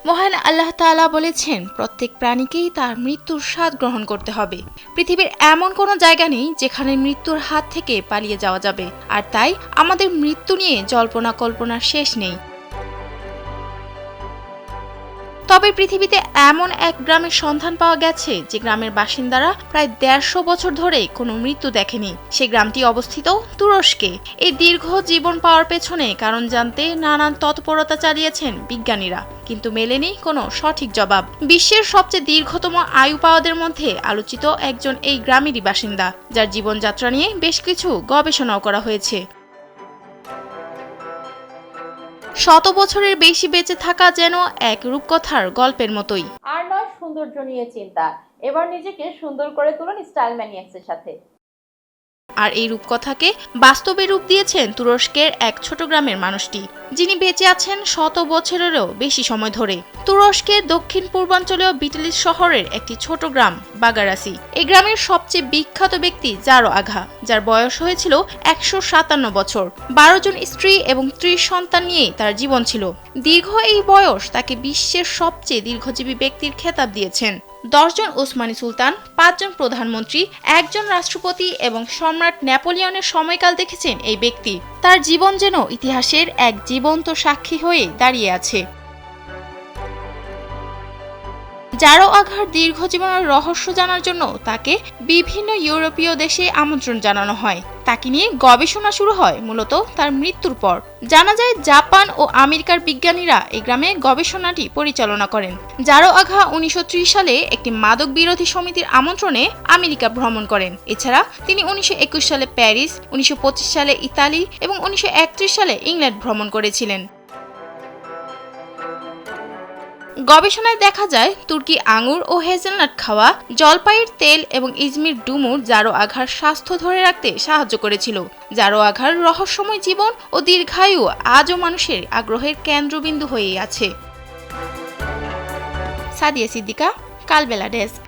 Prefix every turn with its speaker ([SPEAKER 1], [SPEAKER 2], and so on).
[SPEAKER 1] মহান আল্লাহ তাআলা বলেছেন, প্রত্যেক প্রাণীকেই তার মৃত্যুর স্বাদ গ্রহণ করতে হবে। পৃথিবীর এমন কোনো জায়গা নেই যেখানে মৃত্যুর হাত থেকে পালিয়ে যাওয়া যাবে, আর তাই আমাদের মৃত্যু নিয়ে জল্পনা কল্পনার শেষ নেই। তবে পৃথিবীতে এমন এক গ্রামের সন্ধান পাওয়া গেছে যে গ্রামের বাসিন্দারা প্রায় ১৫০ বছর ধরে কোনো মৃত্যু দেখেনি। সে গ্রামটি অবস্থিত তুরস্কে। এই দীর্ঘ জীবন পাওয়ার পেছনে কারণ জানতে নানান তৎপরতা চালিয়েছেন বিজ্ঞানীরা, কিন্তু মেলেনি কোনো সঠিক জবাব। বিশ্বের সবচেয়ে দীর্ঘতম আয়ু পাওয়াদের মধ্যে আলোচিত একজন এই গ্রামেরই বাসিন্দা, যার জীবনযাত্রা নিয়ে বেশ কিছু গবেষণাও করা হয়েছে। ১০০ বছরের বেশি বেঁচে থাকা যেন এক রূপকথার গল্পের মতোই।
[SPEAKER 2] আর নয় সৌন্দর্য নিয়ে চিন্তা, এবার নিজেকে সুন্দর করে তুলুন স্টাইল ম্যানিয়াক্সের সাথে।
[SPEAKER 1] আর এই রূপকথাকে বাস্তবে রূপ দিয়েছেন তুরস্কের এক ছোট গ্রামের মানুষটি, যিনি বেঁচে আছেন ১০০ বছরেরও বেশি সময় ধরে। তুরস্কের দক্ষিণ পূর্বাঞ্চলীয় বিটলিস শহরের একটি ছোট গ্রাম বাগারাসি। এই গ্রামের সবচেয়ে বিখ্যাত ব্যক্তি জারো আগা, যার বয়স হয়েছিল ১৫৭ বছর। ১২ জন স্ত্রী এবং ৩০ সন্তান নিয়ে তার জীবন ছিল। দীর্ঘ এই বয়স তাকে বিশ্বের সবচেয়ে দীর্ঘজীবী ব্যক্তির খেতাব দিয়েছেন। ১০ জন ওসমানী সুলতান, ৫ জন প্রধানমন্ত্রী, ১ জন রাষ্ট্রপতি এবং সম্রাট নেপোলিয়নের সময়কাল দেখেছেন এই ব্যক্তি। তার জীবন যেন ইতিহাসের এক জীবন্ত সাক্ষী হয়ে দাঁড়িয়ে আছে। জারো আঘার দীর্ঘ জীবনের রহস্য জানার জন্য তাকে বিভিন্ন ইউরোপীয় দেশে আমন্ত্রণ জানানো হয়। তাকে নিয়ে গবেষণা শুরু হয় মূলত তার মৃত্যুর পর। জানা যায় জাপান ও আমেরিকার বিজ্ঞানীরা এই গ্রামে গবেষণাটি পরিচালনা করেন। জারো আঘা ১৯৩০ সালে একটি মাদক বিরোধী সমিতির আমন্ত্রণে আমেরিকা ভ্রমণ করেন। এছাড়া তিনি ১৯২১ সালে প্যারিস, ১৯২৫ সালে ইতালি এবং ১৯৩১ সালে ইংল্যান্ড ভ্রমণ করেছিলেন। গবেষণায় দেখা যায় তুর্কি আঙুর ও হেজেলনাট খাওয়া, জলপাইয়ের তেল এবং ইজমির ডুমুর জারো আঘার স্বাস্থ্য ধরে রাখতে সাহায্য করেছিল। জারো আঘার রহস্যময় জীবন ও দীর্ঘায়ু আজও মানুষের আগ্রহের কেন্দ্রবিন্দু হয়েই আছে। সাদিয়া সিদ্দিকা, কালবেলা ডেস্ক।